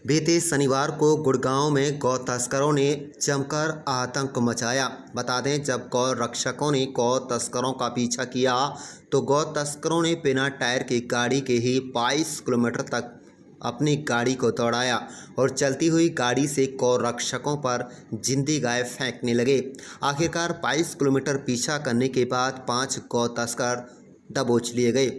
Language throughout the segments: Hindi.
बीते शनिवार को गुड़गांव में गौ तस्करों ने जमकर आतंक मचाया। बता दें, जब गौ रक्षकों ने गौ तस्करों का पीछा किया तो गौ तस्करों ने बिना टायर की गाड़ी के ही 22 किलोमीटर तक अपनी गाड़ी को दौड़ाया और चलती हुई गाड़ी से गौ रक्षकों पर जिंदी गाय फेंकने लगे। आखिरकार 22 किलोमीटर पीछा करने के बाद 5 गौ तस्कर दबोच लिए गए।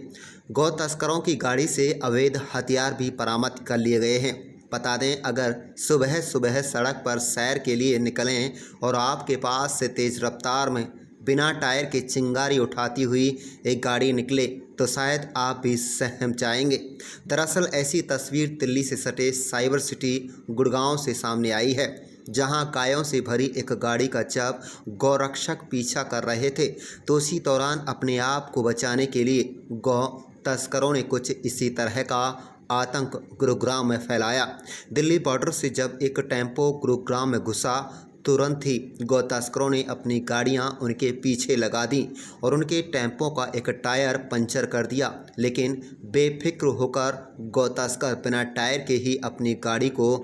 गौ तस्करों की गाड़ी से अवैध हथियार भी बरामद कर लिए गए हैं। बता दें, अगर सुबह सुबह सड़क पर सैर के लिए निकलें और आपके पास से तेज़ रफ्तार में बिना टायर के चिंगारी उठाती हुई एक गाड़ी निकले तो शायद आप भी सहम जाएंगे। दरअसल ऐसी तस्वीर दिल्ली से सटे साइबर सिटी गुड़गांव से सामने आई है, जहां गायों से भरी एक गाड़ी का जब गौरक्षक पीछा कर रहे थे तो उसी दौरान अपने आप को बचाने के लिए गौ तस्करों ने कुछ इसी तरह का आतंक गुरुग्राम में फैलाया। दिल्ली बॉर्डर से जब एक टेम्पो गुरुग्राम में घुसा, तुरंत ही गौ तस्करों ने अपनी गाड़ियां उनके पीछे लगा दी और उनके टेम्पो का एक टायर पंचर कर दिया। लेकिन बेफिक्र होकर गौ तस्कर बिना टायर के ही अपनी गाड़ी को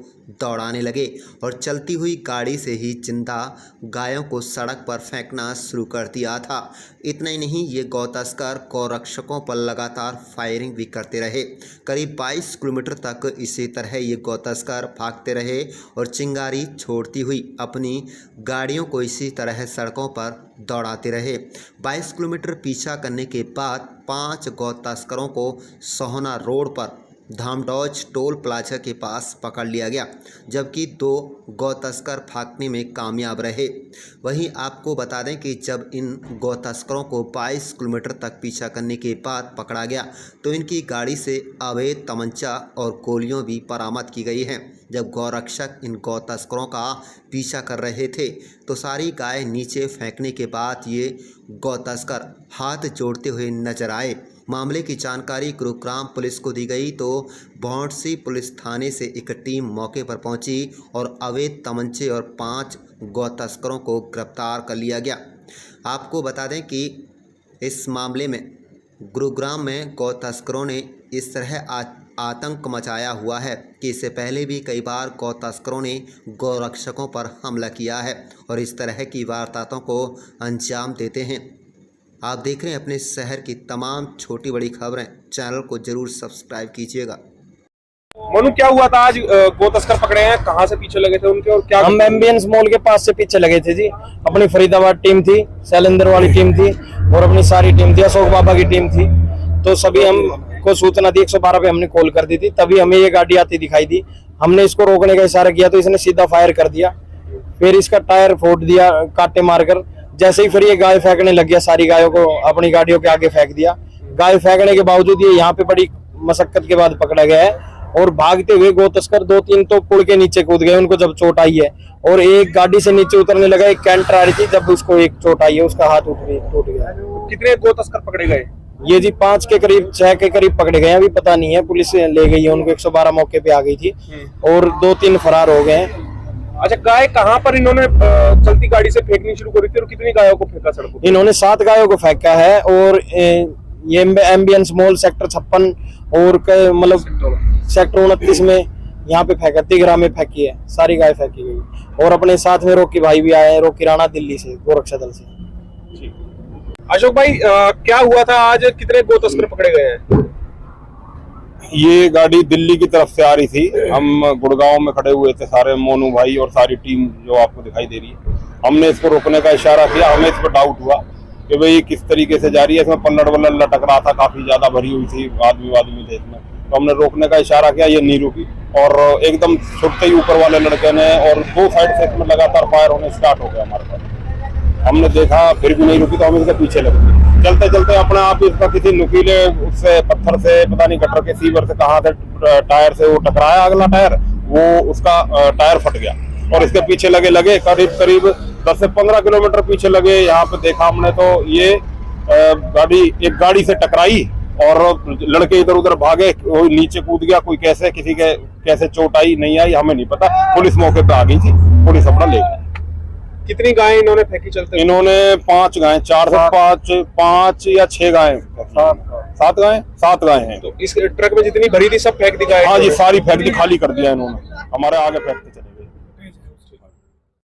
दौड़ाने लगे और चलती हुई गाड़ी से ही जिंदा गायों को सड़क पर फेंकना शुरू कर दिया था। इतना ही नहीं, ये गौ तस्कर गौ रक्षकों पर लगातार फायरिंग भी करते रहे। करीब 22 किलोमीटर तक इसी तरह ये गौ तस्कर भागते रहे और चिंगारी छोड़ती हुई अपनी गाड़ियों को इसी तरह सड़कों पर दौड़ाते रहे। 22 किलोमीटर पीछा करने के बाद 5 गौ तस्करों को सोहना रोड पर धामडौज टोल प्लाजा के पास पकड़ लिया गया, जबकि 2 गौ तस्कर भागने में कामयाब रहे। वहीं आपको बता दें कि जब इन गौ तस्करों को 22 किलोमीटर तक पीछा करने के बाद पकड़ा गया तो इनकी गाड़ी से अवैध तमंचा और गोलियां भी बरामद की गई हैं। जब गौ रक्षक इन गौ तस्करों का पीछा कर रहे थे तो सारी गाय नीचे फेंकने के बाद ये गौ तस्कर हाथ जोड़ते हुए नजर आए। मामले की जानकारी गुरुग्राम पुलिस को दी गई तो भौंडसी पुलिस थाने से एक टीम मौके पर पहुंची और अवैध तमंचे और 5 गौ तस्करों को गिरफ्तार कर लिया गया। आपको बता दें कि इस मामले में गुरुग्राम में गौ तस्करों ने इस तरह आतंक मचाया हुआ है कि इससे पहले भी कई बार गौ तस्करों ने गौ रक्षकों पर हमला किया है और इस तरह की वारदातों को अंजाम देते हैं। आप देख रहे हैं अपने शहर की तमाम छोटी बड़ी खबरें। चैनल को जरूर सब्सक्राइब कीजिएगा। मनु, क्या हुआ था आज? गौ तस्कर पकड़े हैं, कहाँ से पीछे लगे थे उनके और क्या? हम एम्बियंस मॉल के पास से पीछे लगे थे जी। अपनी फरीदाबाद टीम थी, शैलेंद्र वाली टीम थी और अपनी सारी टीम थी, अशोक बाबा की टीम थी। तो सभी हमको सूचना दी, 112 पे हमने कॉल कर दी थी, तभी हमें ये गाड़ी आती दिखाई दी। हमने इसको रोकने का इशारा किया तो इसने सीधा फायर कर दिया, फिर इसका टायर फोड़ दिया कांटे मारकर। जैसे ही फिर ये गाय फेंकने लग गया, सारी गायों को अपनी गाड़ियों के आगे फेंक दिया। गाय फेंकने के बावजूद ये यहाँ पे बड़ी मशक्कत के बाद पकड़ा गया है और भागते हुए गौ तस्कर 2-3 तो पुल के नीचे कूद गए, उनको जब चोट आई है। और एक गाड़ी से नीचे उतरने लगा, एक कैंटर आ रही थी, जब उसको एक चोट आई है, उसका हाथ टूट गया। कितने गौ तस्कर पकड़े गए? ये जी 5 के करीब 6 के करीब पकड़े गए, अभी पता नहीं है, पुलिस ले गई है उनको। 112 मौके पे आ गई थी और 2-3 फरार हो गए हैं। अच्छा, गाय कहाँ पर इन्होंने चलती गाड़ी से फेंकनी शुरू करी थी और कितनी गायों को फेंका सड़क पर? इन्होंने 7 गायों को फेंका है और ये एम्बियंस मॉल सेक्टर 56 और मतलब सेक्टर 29 में यहाँ पे फेंका, तिगरा में फेंकी है, सारी गाय फेंकी गई। और अपने साथ में रोकी भाई भी आए हैं, रोकी राणा दिल्ली से, गोरक्षा दल से। अशोक भाई, क्या हुआ था आज? कितने गौ तस्कर पकड़े गए हैं? ये गाड़ी दिल्ली की तरफ से आ रही थी, हम गुड़गांव में खड़े हुए थे सारे, मोनू भाई और सारी टीम जो आपको दिखाई दे रही है। हमने इसको रोकने का इशारा किया, हमें इस पर डाउट हुआ कि भाई ये किस तरीके से जा रही है। इसमें पल्लड़ वल्लड़ लटक रहा था, काफी ज्यादा भरी हुई थी, आदमी थे इसमें। तो हमने रोकने का इशारा किया, ये नहीं रुकी और एकदम छुटते ही ऊपर वाले लड़के ने और 2 साइड से इसमें लगातार फायर होने स्टार्ट हो गया हमारे पास। हमने देखा फिर भी नहीं रुकी तो हम इसके पीछे लग गए। चलते चलते अपने आप इसका किसी नुकीले उससे पत्थर से, पता नहीं गटर के सीवर से कहाँ से, टायर से वो टकराया, अगला टायर, वो उसका टायर फट गया और इसके पीछे लगे करीब 10 से 15 किलोमीटर पीछे लगे। यहाँ पे देखा हमने तो ये गाड़ी एक गाड़ी से टकराई और लड़के इधर उधर भागे, कोई नीचे कूद गया, कोई कैसे, किसी के कैसे चोट आई नहीं आई हमें नहीं पता। पुलिस मौके पे आ गई थी, पुलिस अपना ले गई। कितनी गायें इन्होंने फेंकी चलते हुए? इन्होंने 5 गायें, 4 से 5 या 6 गायें, 7 गायें हैं। तो इस ट्रक में जितनी भरी थी सब फेंक दी गायें? हाँ जी, सारी फेंक दी, खाली कर दिया इन्होंने, हमारे आगे फेंकते चले गए।